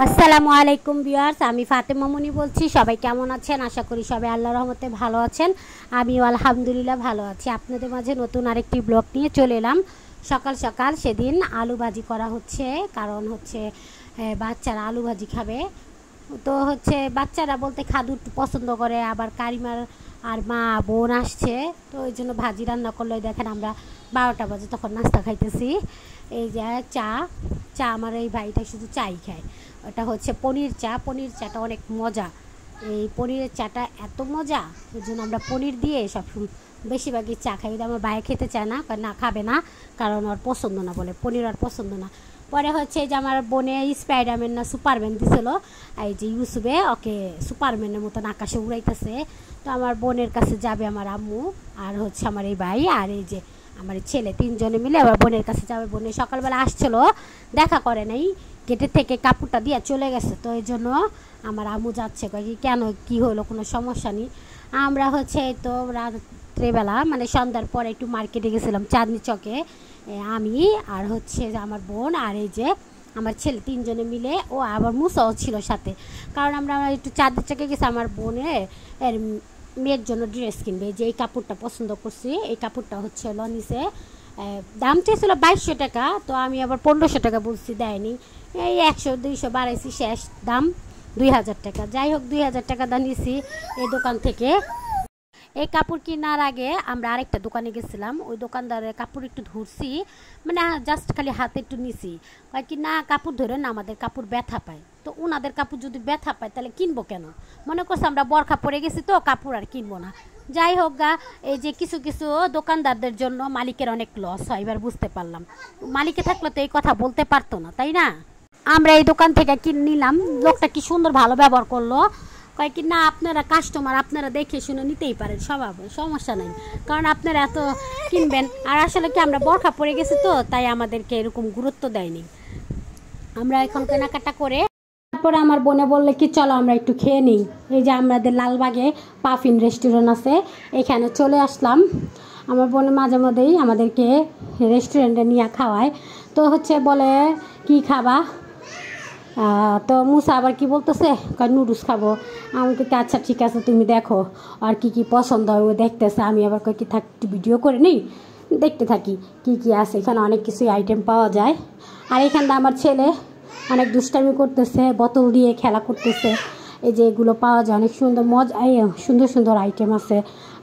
আসসালামু আলাইকুম ভিউয়ার্স, আমি ফাতেমা মনি বলছি। সবাই কেমন আছেন? আশা করি সবাই আল্লাহর রহমতে ভালো আছেন। আমিও আলহামদুলিল্লাহ ভালো আছি। আপনাদের মাঝে নতুন আরেকটি ব্লগ নিয়ে চলে এলাম। সকাল সকাল সেদিন আলু ভাজি করা হচ্ছে, কারণ হচ্ছে বাচ্চারা আলু ভাজি খাবে। তো হচ্ছে বাচ্চারা বলতে খাদু পছন্দ করে, আবার কারিমার আর মা বোন আসছে, তো ওই জন্য ভাজি রান্না করলে দেখেন আমরা 12টা বাজে তখন নাস্তা খাইতেছি। এই যে চা চা আমার এই ভাইটা শুধু চাই খায়, ওটা হচ্ছে পনির চা। পনির চাটা অনেক মজা, এই পনিরের চাটা এত মজা, ওই জন্য আমরা পনির দিয়ে সব বেশিরভাগই চা খাই। আমার ভাই খেতে চায় না, না খাবে না, কারণ ওর পছন্দ না, বলে পনির আর পছন্দ না। পরে হচ্ছে যে আমার বোনে স্পাইডারম্যান না সুপারম্যান দিছিল, এই যে ইউটিউবে ওকে সুপারম্যানের মতন আকাশে উড়াইতেছে। তো আমার বোনের কাছে যাবে আমার আম্মু, আর হচ্ছে আমার এই ভাই, আর এই যে আমার ছেলে, তিনজনে মিলে আবার বোনের কাছে যাবে। বোনের সকালবেলা আসছিল, দেখা করে নাই, গেটের থেকে কাপড়টা দিয়ে চলে গেছে। তো এই জন্য আমার আম্মু যাচ্ছে, কয় কি কেন, কী হলো, কোনো সমস্যা নেই। আমরা হচ্ছে তো রাত্রেবেলা মানে সন্ধ্যার পরে একটু মার্কেটে গেছিলাম চাঁদনি চকে, আমি আর হচ্ছে আমার বোন আর এই যে আমার ছেলে, তিনজনে মিলে। ও আবার মুসাও ছিল সাথে, কারণ আমরা একটু চাঁদনি চকে গেছি আমার বোনের এর মেয়ের জন্য ড্রেস কিনবে। যে এই কাপড়টা পছন্দ করছি, এই কাপড়টা হচ্ছে লনিসে, দাম চেয়েছিল 2200 টাকা, তো আমি আবার 1500 টাকা বলছি, দেয়নি। এই 100-200 বাড়াইছি, শেষ দাম 2000 টাকা। যাই হোক 2000 টাকা দাম নিয়েছি এই দোকান থেকে। এই কাপড় কেনার আগে আমরা আরেকটা দোকানে গেছিলাম, ওই দোকানদারের কাপড় একটু ধরছি, মানে জাস্ট খালি হাতে একটু নিছি। কয় কি না, কাপড় ধরে না, আমাদের কাপড় ব্যথা পায়। তো ওনাদের কাপড় যদি ব্যথা পায় তাহলে কিনবো কেন? মনে করছে আমরা বরখা পরে গেছি, তো কাপড় আর কিনবো না। যাই হোক গা, এই যে কিছু কিছু দোকানদারদের জন্য মালিকের অনেক লস হয়, এবার বুঝতে পারলাম। মালিকে থাকলে তো এই কথা বলতে পারতো না, তাই না? আমরা এই দোকান থেকে কিনে নিলাম, লোকটা কি সুন্দর ভালো ব্যবহার করলো। কয় কি না, আপনারা কাস্টমার, আপনারা দেখে শুনে নিতেই পারেন, স্বভাব সমস্যা নেই, কারণ আপনারা এত কিনবেন। আর আসলে কি আমরা বরখা পড়ে গেছি, তো তাই আমাদেরকে এরকম গুরুত্ব দেয়নি। আমরা এখন কেনাকাটা করে তারপরে আমার বোনে বললে কি চলো আমরা একটু খেয়ে নিই। এই যে আমাদের লালবাগে পাফিন রেস্টুরেন্ট আছে, এখানে চলে আসলাম। আমার বোনে মাঝে মধ্যেই আমাদেরকে রেস্টুরেন্টে নিয়ে খাওয়ায়। তো হচ্ছে বলে কি খাবা, তো মুসা আবার কি বলতেছে, নুডলস খাবো। আমি কিন্তু আচ্ছা ঠিক আছে, তুমি দেখো আর কি কি পছন্দ হয়। ও দেখতেছে, আমি আবার কই কি থাক ভিডিও করে নিই, দেখতে থাকি কি কি আছে। এখানে অনেক কিছুই আইটেম পাওয়া যায়। আর এখানটা আমার ছেলে অনেক দুষ্টামি করতেছে, বোতল দিয়ে খেলা করতেছে। এই যে এগুলো পাওয়া যায়, অনেক সুন্দর মজা, সুন্দর সুন্দর আইটেম আছে,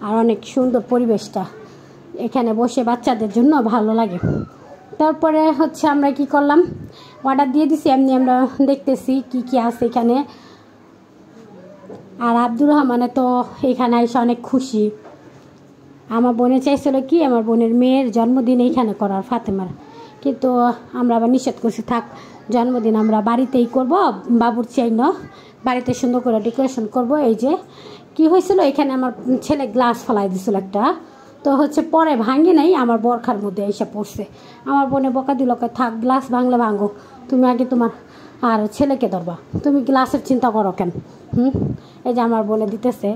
আর অনেক সুন্দর পরিবেশটা, এখানে বসে বাচ্চাদের জন্য ভালো লাগে। তারপরে হচ্ছে আমরা কি করলাম, অর্ডার দিয়ে দিছি, এমনি আমরা দেখতেছি কি কি আছে এখানে। আর আব্দুর রহমানে তো এখানে এসে অনেক খুশি। আমার বোনে চাইছিল কি আমার বোনের মেয়ের জন্মদিন এইখানে করার, ফাতেমার, কিন্তু আমরা আবার নিষেধ করছি, থাক জন্মদিন আমরা বাড়িতেই করব, বাবুর চাই না, বাড়িতে সুন্দর করে ডেকোরেশন করব। এই যে কি হয়েছিল, এখানে আমার ছেলে গ্লাস ফেলাই দিছিল একটা, তো হচ্ছে পরে ভাঙি নাই, আমার বরখার মধ্যে এসে পড়ছে। আমার বোনে বকা দিল, থাক গ্লাস ভাঙলে ভাঙো, তুমি আগে তোমার আর ছেলেকে ধরবা, তুমি গ্লাসের চিন্তা করো কেন। এই যে আমার বোনে দিতেছে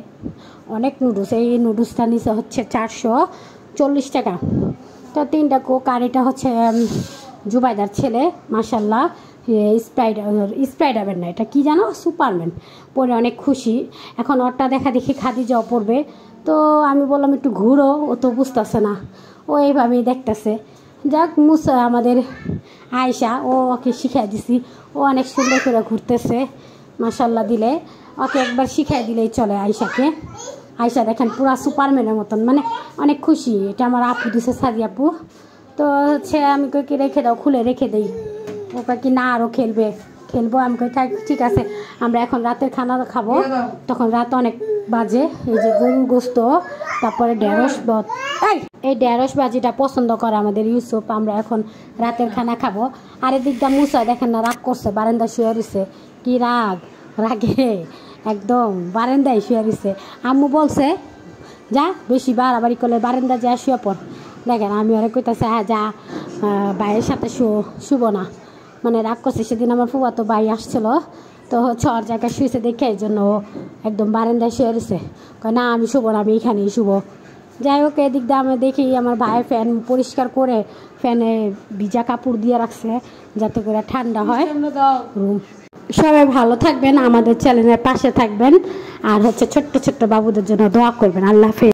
অনেক নুডলস, এই নুডলসটা নিচে হচ্ছে 440 টাকা। তো 3টা কোক, আর এটা হচ্ছে জুবাইদার ছেলে, মাশাল্লাহ স্প্রাইডারম্যান না, এটা কি জানো, সুপারম্যান, পরে অনেক খুশি। এখন ওরটা দেখা দেখি খাদিজাও পড়বে, তো আমি বললাম একটু ঘুরো, ও তো বুঝতেছে না, ও এইভাবেই দেখতেছে। যাক মুসা আমাদের আয়সা, ও ওকে শিখাই দিছি, ও অনেক সুন্দর করে ঘুরতেছে মাশাল্লাহ দিলে। ওকে একবার শিখাই দিলেই চলে আয়সাকে। আয়সা দেখেন পুরা সুপারম্যানের মতন, মানে অনেক খুশি। এটা আমার আপু দিছে, সাদি আপু। তো হচ্ছে আমি কই কি রেখে দাও, খুলে রেখে দেই। ও কই কি না আরও খেলবো। আমি কই ঠিক আছে, আমরা এখন রাতের খানা খাবো, তখন রাত অনেক বাজে। এই যে গরুর গোস্ত, তারপরে ঢেঁড়স, এই ঢেঁড়স বাজিটা পছন্দ করে আমাদের ইউসুফ। আমরা এখন রাতের খানা খাবো। আর এদিকটা মুসা দেখেন না, রাগ করছে, বারান্দা শুয়ে রয়েছে। কি রাগে একদম বারান্দায় শুয়ে রয়েছে। আম্মু বলছে যা বেশি বাড়াবাড়ি করলে বারান্দা যা শুয়ে পড়। দেখেন আমি ওরা কইতাছে হ্যাঁ যা, ভাইয়ের সাথে শুব না, মানে রাগ করছে। সেদিন আমার ফুফাতো ভাই আসছিল, তো হচ্ছে ওর জায়গায় শুয়েছে দেখে এই জন্য একদম বারান্দায় শুয়ে রয়েছে। না আমি শুবো না, আমি এখানেই শুবো। যাই হোক এদিক দিয়ে আমি দেখি আমার ভাই ফ্যান পরিষ্কার করে ফ্যানে ভিজা কাপড় দিয়ে রাখছে যাতে করে ঠান্ডা হয় রুম। সবাই ভালো থাকবেন, আমাদের চ্যানেলের পাশে থাকবেন, আর হচ্ছে ছোট্ট ছোট্ট বাবুদের জন্য দোয়া করবেন। আল্লাহ হাফেজ।